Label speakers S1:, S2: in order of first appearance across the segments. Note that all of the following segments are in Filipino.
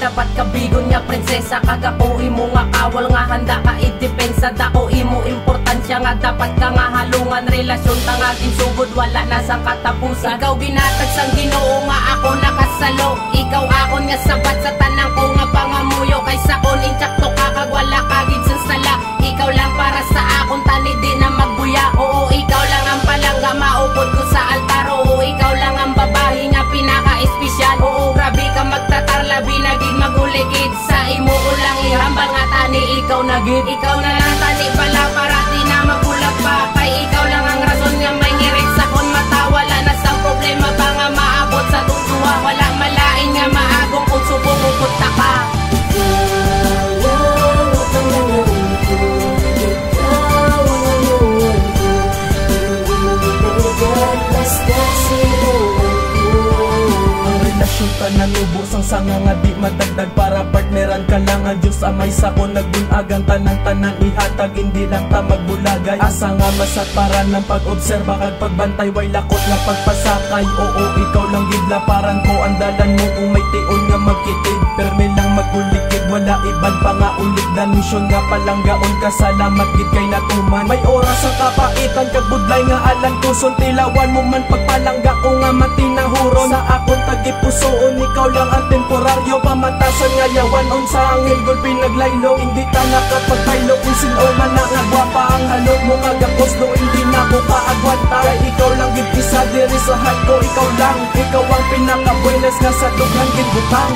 S1: dapat kabigon nga prinsesa. Kagako imo nga kawal nga handa ka i-depensa. Dako imo importansya nga dapat ka nga halungan. Relasyon tangagin sugod wala na sa katapusan. Ikaw ginatag sang Ginoo nga ako nakasalo. Ikaw akon nga sabat sa tanang ko nga pangamuyo. Kaysa kon intsakto ka kag wala kagid sa sala. Ikaw lang para sa akon tani di na magbuya. Oo ikaw lang ang palangga maupod ko sa altar. Oo ikaw lang ang babae nga pinaka-espesyal. Oo grabe ka magtatar labi na gid magulikid. Sa imo ko lang ihambal nga tani ikaw na gid. Ikaw na lang tani pala para di na magulag pa. Kay ikaw lang ang rason nga may ngirit sa kon mata. Wala na sa problema ba nga maabot sa tutuwa. Wala malain nga maagong kung subong upunta ka.
S2: Tanang ubos ang sanga nga di madagdag. Para partneran ka lang ang Diyos amay sa ko nagbunag. Ang tanang ihatag hindi lang ta magbulagay. Asa nga masat para ng pag-obserba kag pagbantay. Way lakot nga pagpasakay. Oo ikaw lang gidla parang ko. Andalan mo kung may tion nga magkitid. Permi lang magulikid wala iban pa nga ulit. Dan misyon nga palang gaon ka. Salamat gid kay natuman. May oras ang kapaitan kag budlay nga alang tuson. Tilawan mo man pagpalangga ko nga matinahuron. Sa akon tagipusoon ikaw lang ang temporaryo. Pamatasan nga yawan unsa ang hilgol pinaglaylo. Hindi ta nakapagpaylo kung sino man na nga gwapa. Ang halog mo nga gapos do hindi na ko kaagwanta. Kay ikaw lang gid isa diri sa heart ko. Ikaw lang, ikaw ang pinaka-buenas nga sa dugang gid butang.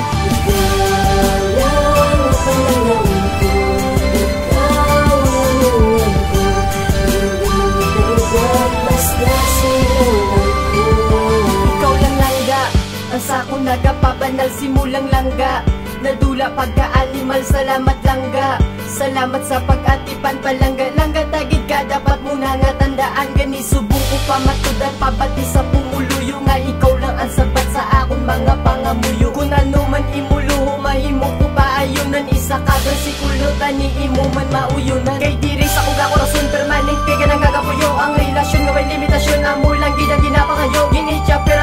S1: Sa ako nagapabanal simulang langga. Nadula pagkaanimal salamat langga. Salamat sa pag-atipan palangga. Langga tagid ka dapat muna nga tandaan. Gani subong ko pa matudan pabati sa pumuluyo. Nga ikaw lang ang sabat sa akong mga pangamuyo. Kung ano man imuluho mahimo ko pa ayunan. Isa ka versikulo tani imo man mauyunan. Kay diri sa kong ako rason permanente ka nang gagapuyo. Ang relasyon nga may limitasyon amo lang gid ang ginapangayo. Gini chapter